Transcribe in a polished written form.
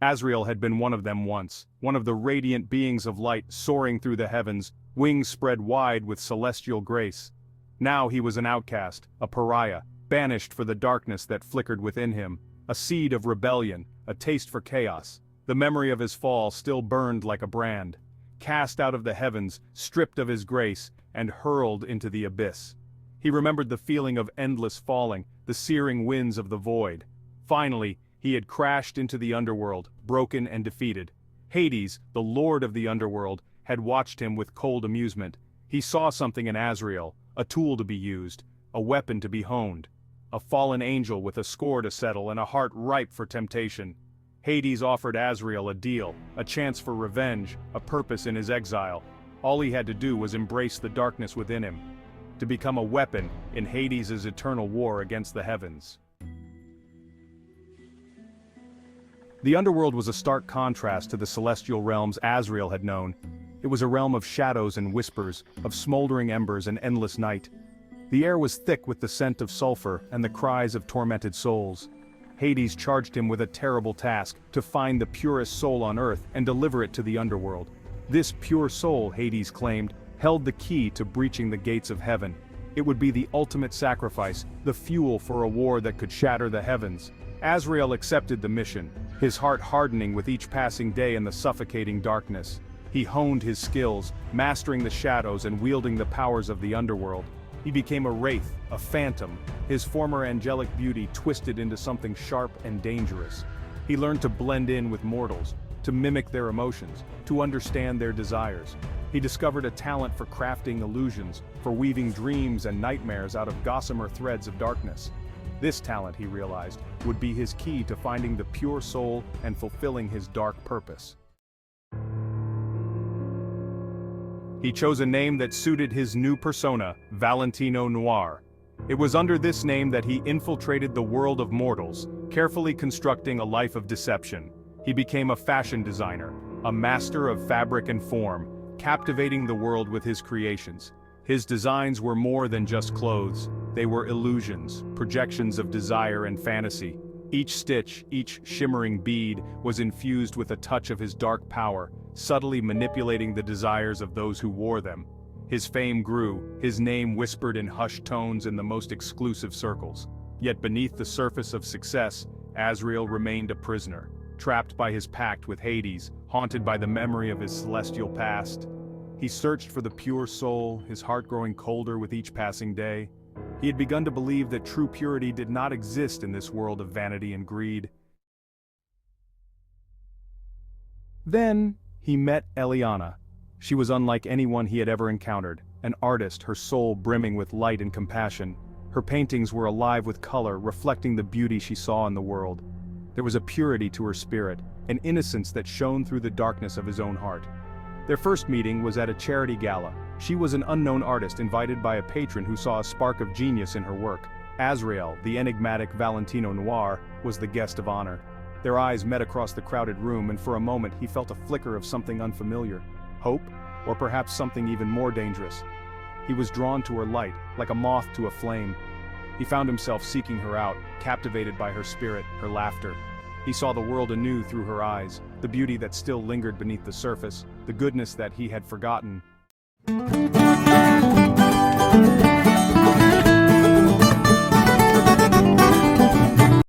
Azrael had been one of them once, one of the radiant beings of light soaring through the heavens, wings spread wide with celestial grace. Now he was an outcast, a pariah, banished for the darkness that flickered within him, a seed of rebellion, a taste for chaos. The memory of his fall still burned like a brand. Cast out of the heavens, stripped of his grace, and hurled into the abyss. He remembered the feeling of endless falling, the searing winds of the void. Finally, he had crashed into the underworld, broken and defeated. Hades, the lord of the underworld, had watched him with cold amusement. He saw something in Azrael, a tool to be used, a weapon to be honed. A fallen angel with a score to settle and a heart ripe for temptation. Hades offered Azrael a deal, a chance for revenge, a purpose in his exile. All he had to do was embrace the darkness within him, to become a weapon in Hades' eternal war against the heavens. The underworld was a stark contrast to the celestial realms Azrael had known. It was a realm of shadows and whispers, of smoldering embers and endless night. The air was thick with the scent of sulfur and the cries of tormented souls. Hades charged him with a terrible task, to find the purest soul on earth and deliver it to the underworld. This pure soul, Hades claimed, held the key to breaching the gates of heaven. It would be the ultimate sacrifice, the fuel for a war that could shatter the heavens. Azrael accepted the mission, his heart hardening with each passing day in the suffocating darkness. He honed his skills, mastering the shadows and wielding the powers of the underworld. He became a wraith, a phantom, his former angelic beauty twisted into something sharp and dangerous. He learned to blend in with mortals, to mimic their emotions, to understand their desires. He discovered a talent for crafting illusions, for weaving dreams and nightmares out of gossamer threads of darkness. This talent, he realized, would be his key to finding the pure soul and fulfilling his dark purpose. He chose a name that suited his new persona, Valentino Noir. It was under this name that he infiltrated the world of mortals, carefully constructing a life of deception. He became a fashion designer, a master of fabric and form, captivating the world with his creations. His designs were more than just clothes. They were illusions, projections of desire and fantasy. Each stitch, each shimmering bead, was infused with a touch of his dark power, subtly manipulating the desires of those who wore them. His fame grew, his name whispered in hushed tones in the most exclusive circles. Yet beneath the surface of success, Azrael remained a prisoner, trapped by his pact with Hades, haunted by the memory of his celestial past. He searched for the pure soul, his heart growing colder with each passing day. He had begun to believe that true purity did not exist in this world of vanity and greed. Then, he met Eliana. She was unlike anyone he had ever encountered, an artist, her soul brimming with light and compassion. Her paintings were alive with color, reflecting the beauty she saw in the world. There was a purity to her spirit, an innocence that shone through the darkness of his own heart. Their first meeting was at a charity gala. She was an unknown artist invited by a patron who saw a spark of genius in her work. Azrael, the enigmatic Valentino Noir, was the guest of honor. Their eyes met across the crowded room, and for a moment he felt a flicker of something unfamiliar. Hope, or perhaps something even more dangerous. He was drawn to her light, like a moth to a flame. He found himself seeking her out, captivated by her spirit, her laughter. He saw the world anew through her eyes, the beauty that still lingered beneath the surface, the goodness that he had forgotten.